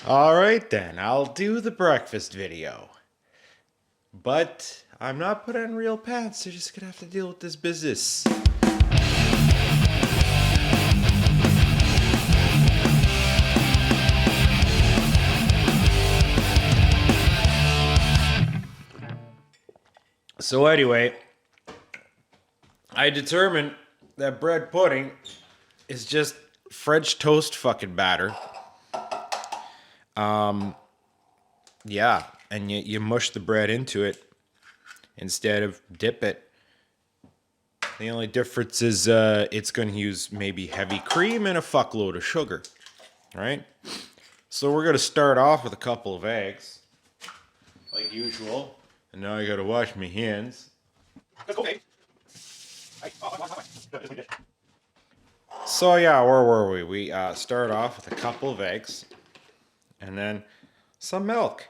Alright then, I'll do the breakfast video. But I'm not putting on real pants, so you're just gonna have to deal with this business. So anyway, I determined that bread pudding is just French toast fucking batter. Yeah, and you mush the bread into it instead of dip it. The only difference is it's going to use maybe heavy cream and a fuckload of sugar, right? So we're going to start off with a couple of eggs, like usual. And now I got to wash my hands. Okay. So yeah, where were we? We start off with a couple of eggs, and then some milk.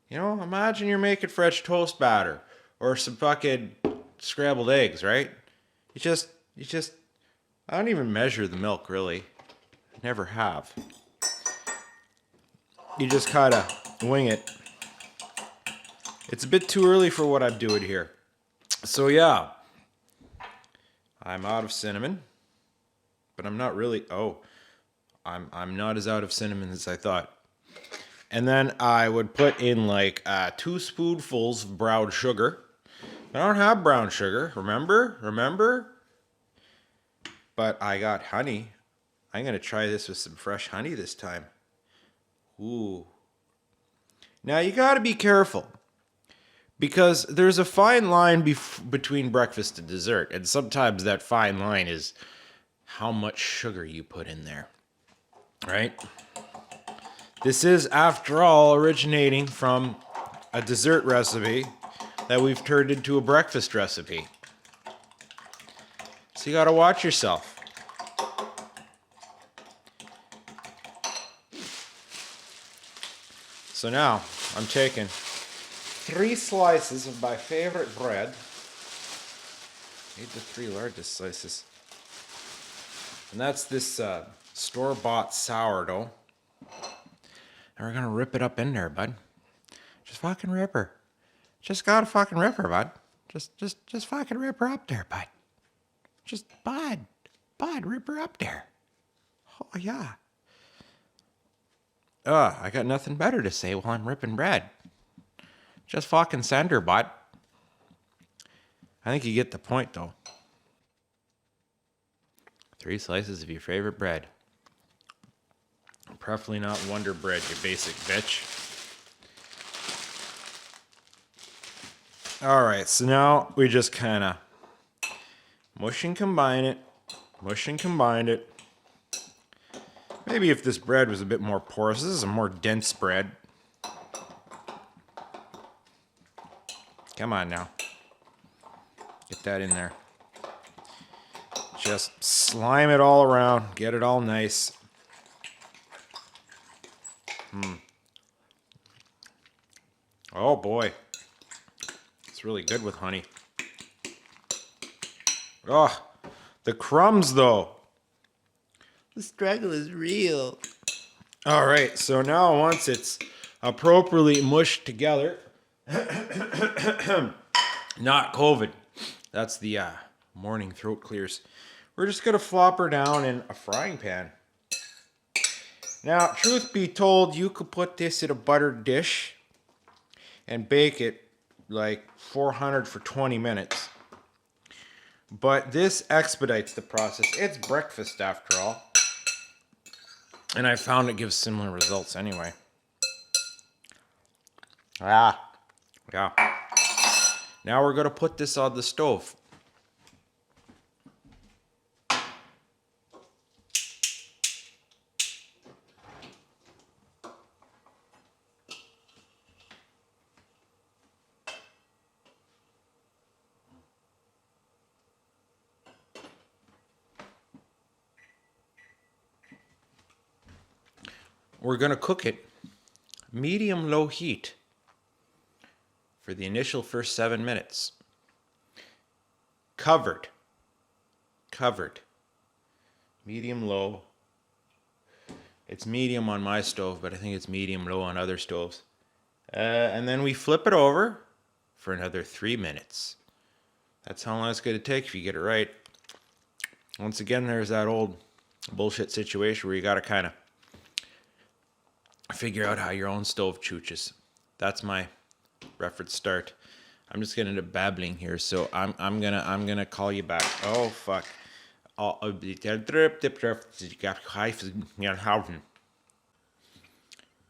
You know, imagine you're making French toast batter or some fucking scrambled eggs, right? You just, I don't even measure the milk really. Never have. You just kind of wing it. It's a bit too early for what I'm doing here. So yeah, I'm out of cinnamon, but I'm not really, I'm not as out of cinnamon as I thought. And then I would put in like 2 spoonfuls of brown sugar. I don't have brown sugar, remember? But I got honey. I'm going to try this with some fresh honey this time. Ooh. Now you got to be careful, because there's a fine line between breakfast and dessert. And sometimes that fine line is how much sugar you put in there, right? This is, after all, originating from a dessert recipe that we've turned into a breakfast recipe. So you gotta watch yourself. So now, I'm taking 3 slices of my favorite bread. Need the 3 largest slices. And that's this store-bought sourdough. And we're gonna rip it up in there, bud. Just fucking rip her. Just gotta fucking rip her, bud. Just fucking rip her up there, bud. Just, bud, rip her up there. Oh, yeah. I got nothing better to say while I'm ripping bread. Just fucking send her, bud. I think you get the point, though. 3 slices of your favorite bread. Preferably not Wonder Bread, you basic bitch. Alright, so now we just kind of mush and combine it. Maybe if this bread was a bit more porous. This is a more dense bread. Come on now. Get that in there. Just slime it all around. Get it all nice. Oh boy. It's really good with honey. Oh, the crumbs though. The struggle is real. All right, so now once it's appropriately mushed together, not COVID, that's the morning throat clears. We're just gonna flop her down in a frying pan. Now, truth be told, you could put this in a buttered dish and bake it like 400 for 20 minutes. But this expedites the process. It's breakfast after all. And I found it gives similar results anyway. Yeah. Now we're going to put this on the stove. We're going to cook it medium-low heat for the initial first 7 minutes. Covered. Medium-low. It's medium on my stove, but I think it's medium low on other stoves. And then we flip it over for another 3 minutes. That's how long it's going to take if you get it right. Once again, there's that old bullshit situation where you got to kind of figure out how your own stove chooches. That's my reference start. I'm just getting into babbling here, so I'm gonna call you back. Oh fuck.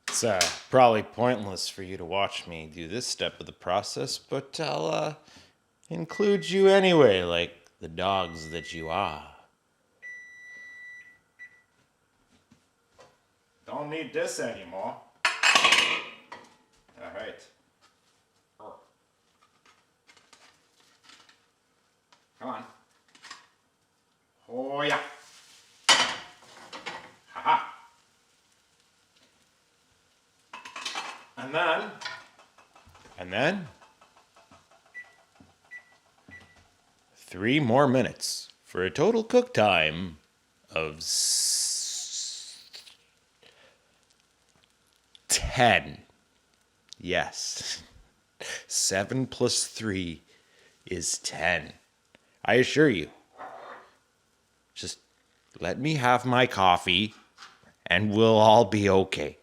It's probably pointless for you to watch me do this step of the process, but I'll include you anyway, like the dogs that you are. Don't need this anymore. All right. Come on. Oh yeah. Haha. And then 3 more minutes for a total cook time of 10. Yes. 7 plus 3 is 10. I assure you. Just let me have my coffee and we'll all be okay.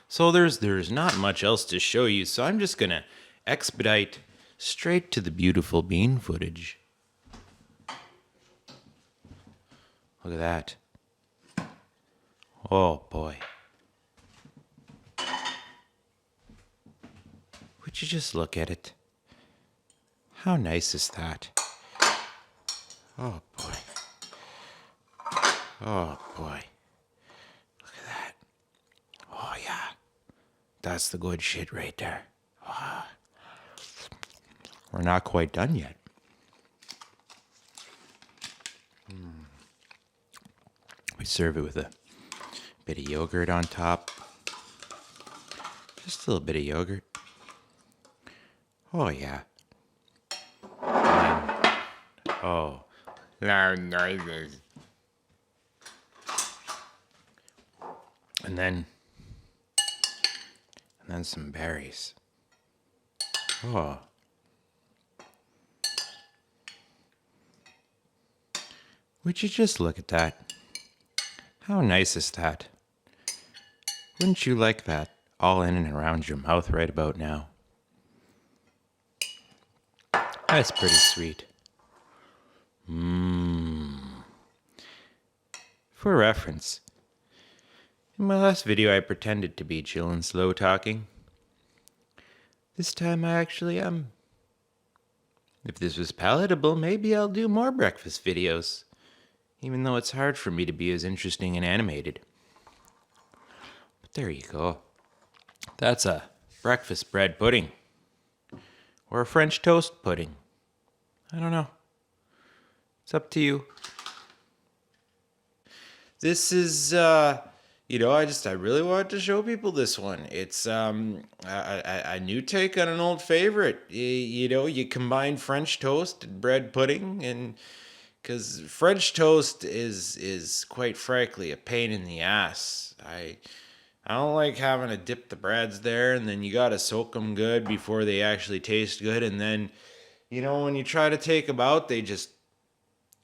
So there's not much else to show you, so I'm just gonna expedite straight to the beautiful bean footage. Look at that. Oh boy. Would you just look at it? How nice is that? Oh boy. Oh boy. Look at that. Oh yeah. That's the good shit right there. Oh. We're not quite done yet. We serve it with a bit of yogurt on top. Just a little bit of yogurt. Oh yeah. Oh. Loud noises. And then some berries. Oh. Would you just look at that? How nice is that? Wouldn't you like that all in and around your mouth right about now? That's pretty sweet. For reference, in my last video I pretended to be chill and slow talking. This time I actually am. If this was palatable, maybe I'll do more breakfast videos, even though it's hard for me to be as interesting and animated. But there you go. That's a breakfast bread pudding. Or a French toast pudding. I don't know. It's up to you. This is, I really wanted to show people this one. It's a new take on an old favorite. You combine French toast and bread pudding, and because French toast is quite frankly a pain in the ass. I don't like having to dip the breads there, and then you gotta soak them good before they actually taste good, and then, when you try to take them out, they just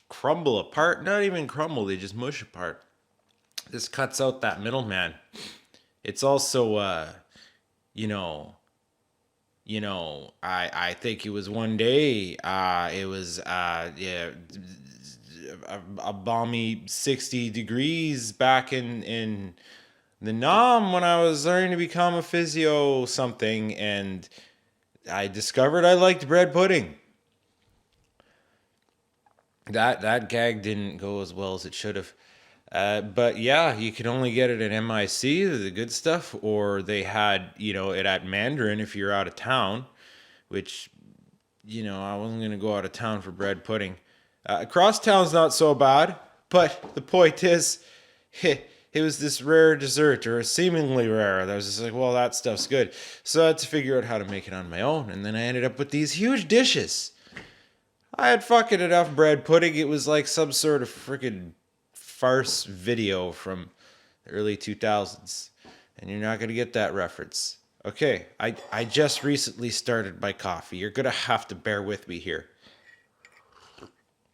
crumble apart. Not even crumble, they just mush apart. This cuts out that middleman. It's also, I think it was one day, it was, a balmy 60 degrees back in the Nam when I was learning to become a physio something, and I discovered I liked bread pudding. That gag didn't go as well as it should have. But yeah, you can only get it at MIC, the good stuff, or they had, it at Mandarin if you're out of town, which, I wasn't going to go out of town for bread pudding. Crosstown's not so bad, but the point is, it was this rare dessert, or seemingly rare. I was just like, well, that stuff's good. So I had to figure out how to make it on my own, and then I ended up with these huge dishes. I had fucking enough bread pudding. It was like some sort of freaking farce video from the early 2000s, and you're not going to get that reference. Okay, I just recently started my coffee. You're going to have to bear with me here.